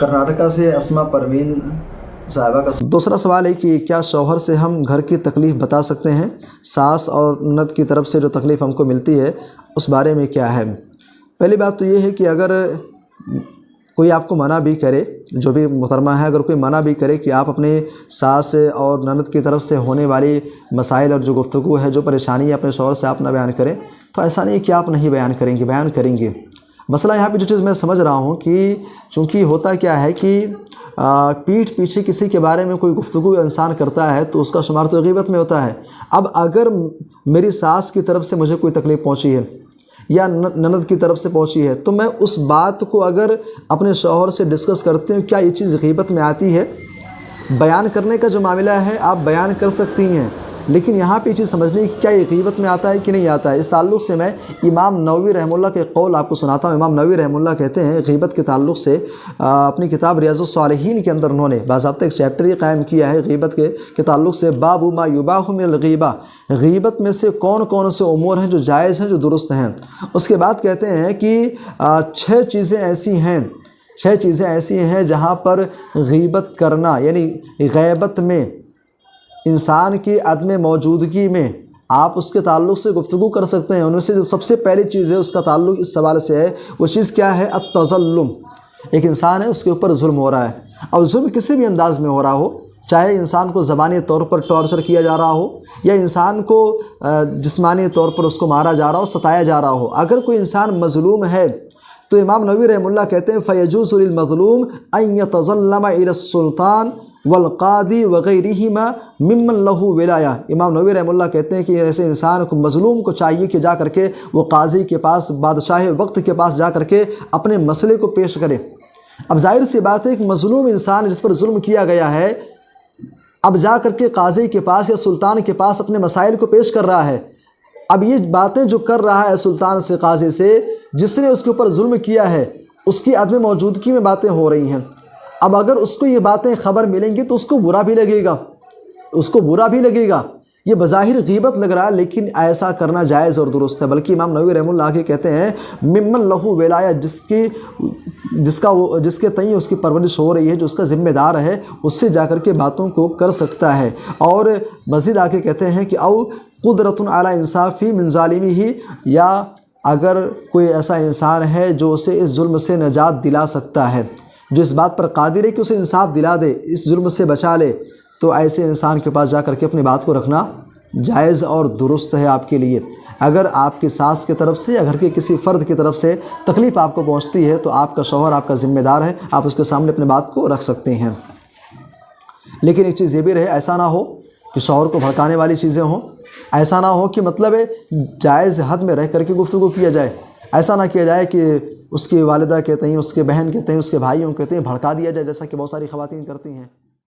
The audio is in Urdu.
کرناٹکا سے اسما پروین صاحبہ کا دوسرا سوال ہے کہ کیا شوہر سے ہم گھر کی تکلیف بتا سکتے ہیں؟ ساس اور نند کی طرف سے جو تکلیف ہم کو ملتی ہے اس بارے میں کیا ہے؟ پہلی بات تو یہ ہے کہ اگر کوئی آپ کو منع بھی کرے، جو بھی محترمہ ہے، اگر کوئی منع بھی کرے کہ آپ اپنے ساس اور نند کی طرف سے ہونے والی مسائل اور جو گفتگو ہے، جو پریشانی ہے، اپنے شوہر سے آپ نہ بیان کریں، تو ایسا نہیں کہ آپ نہیں بیان کریں گے، بیان کریں گے۔ مسئلہ یہاں پہ جو چیز میں سمجھ رہا ہوں کہ چونکہ ہوتا کیا ہے کہ پیٹھ پیچھے کسی کے بارے میں کوئی گفتگو انسان کرتا ہے تو اس کا شمار تو غیبت میں ہوتا ہے۔ اب اگر میری ساس کی طرف سے مجھے کوئی تکلیف پہنچی ہے یا نند کی طرف سے پہنچی ہے تو میں اس بات کو اگر اپنے شوہر سے ڈسکس کرتے ہیں، کیا یہ چیز غیبت میں آتی ہے؟ بیان کرنے کا جو معاملہ ہے آپ بیان کر سکتی ہیں، لیکن یہاں پہ یہ چیز سمجھنی کہ کیا یہ غیبت میں آتا ہے کہ نہیں آتا ہے۔ اس تعلق سے میں امام نووی رحمہ اللہ کے قول آپ کو سناتا ہوں۔ امام نووی رحمہ اللہ کہتے ہیں غیبت کے تعلق سے اپنی کتاب ریاض الصالحین کے اندر انہوں نے باضابطہ ایک چیپٹر یہ قائم کیا ہے غیبت کے تعلق سے، باب ما یباح من الغیبہ، غیبت میں سے کون کون سے امور ہیں جو جائز ہیں، جو درست ہیں۔ اس کے بعد کہتے ہیں کہ 6 چیزیں ایسی ہیں جہاں پر غیبت کرنا، یعنی غیبت میں انسان کی عدم موجودگی میں آپ اس کے تعلق سے گفتگو کر سکتے ہیں۔ ان میں سے جو سب سے پہلی چیز ہے، اس کا تعلق اس سوال سے ہے، وہ چیز کیا ہے؟ التظلم۔ ایک انسان ہے، اس کے اوپر ظلم ہو رہا ہے، اور ظلم کسی بھی انداز میں ہو رہا ہو، چاہے انسان کو زبانی طور پر ٹارچر کیا جا رہا ہو یا انسان کو جسمانی طور پر اس کو مارا جا رہا ہو، ستایا جا رہا ہو۔ اگر کوئی انسان مظلوم ہے تو امام نووی رحمہ اللہ کہتے ہیں فَيَجُوزُ لِلْمَظْلُومِ أَن يَتَظَلَّمَ إِلَى السُّلْطَانِ والقاضی وغیرہما ممن لہ ولایہ۔ امام نووی رحمہ اللہ کہتے ہیں کہ ایسے انسان کو، مظلوم کو چاہیے کہ جا کر کے وہ قاضی کے پاس، بادشاہ وقت کے پاس جا کر کے اپنے مسئلے کو پیش کرے۔ اب ظاہر سی بات ہے کہ مظلوم انسان جس پر ظلم کیا گیا ہے، اب جا کر کے قاضی کے پاس یا سلطان کے پاس اپنے مسائل کو پیش کر رہا ہے۔ اب یہ باتیں جو کر رہا ہے سلطان سے، قاضی سے، جس نے اس کے اوپر ظلم کیا ہے، اس کی عدم موجودگی میں باتیں ہو رہی ہیں۔ اب اگر اس کو یہ باتیں خبر ملیں گی تو اس کو برا بھی لگے گا، یہ بظاہر غیبت لگ رہا ہے، لیکن ایسا کرنا جائز اور درست ہے۔ بلکہ امام نووی رحمہ اللہ آگے کہتے ہیں ممن لہ ولایہ، جس کے تئیں اس کی پرورش ہو رہی ہے، جو اس کا ذمہ دار ہے، اس سے جا کر کے باتوں کو کر سکتا ہے۔ اور مزید آگے کہتے ہیں کہ او قدرۃ علی انصافی من ظالمہ، یا اگر کوئی ایسا انسان ہے جو اسے اس ظلم سے نجات دلا سکتا ہے، جو اس بات پر قادر ہے کہ اسے انصاف دلا دے، اس ظلم سے بچا لے، تو ایسے انسان کے پاس جا کر کے اپنی بات کو رکھنا جائز اور درست ہے آپ کے لیے۔ اگر آپ کی ساس کی طرف سے یا گھر کے کسی فرد کی طرف سے تکلیف آپ کو پہنچتی ہے تو آپ کا شوہر آپ کا ذمہ دار ہے، آپ اس کے سامنے اپنی بات کو رکھ سکتے ہیں۔ لیکن ایک چیز یہ بھی رہے، ایسا نہ ہو کہ شوہر کو بھڑکانے والی چیزیں ہوں، ایسا نہ ہو کہ مطلب ہے جائز حد میں رہ کر کے گفتگو کیا جائے۔ ایسا نہ کیا جائے کہ اس کی والدہ کہتے ہیں، اس کے بہن کہتے ہیں، اس کے بھائیوں کہتے ہیں، بھڑکا دیا جائے، جیسا کہ بہت ساری خواتین کرتی ہیں۔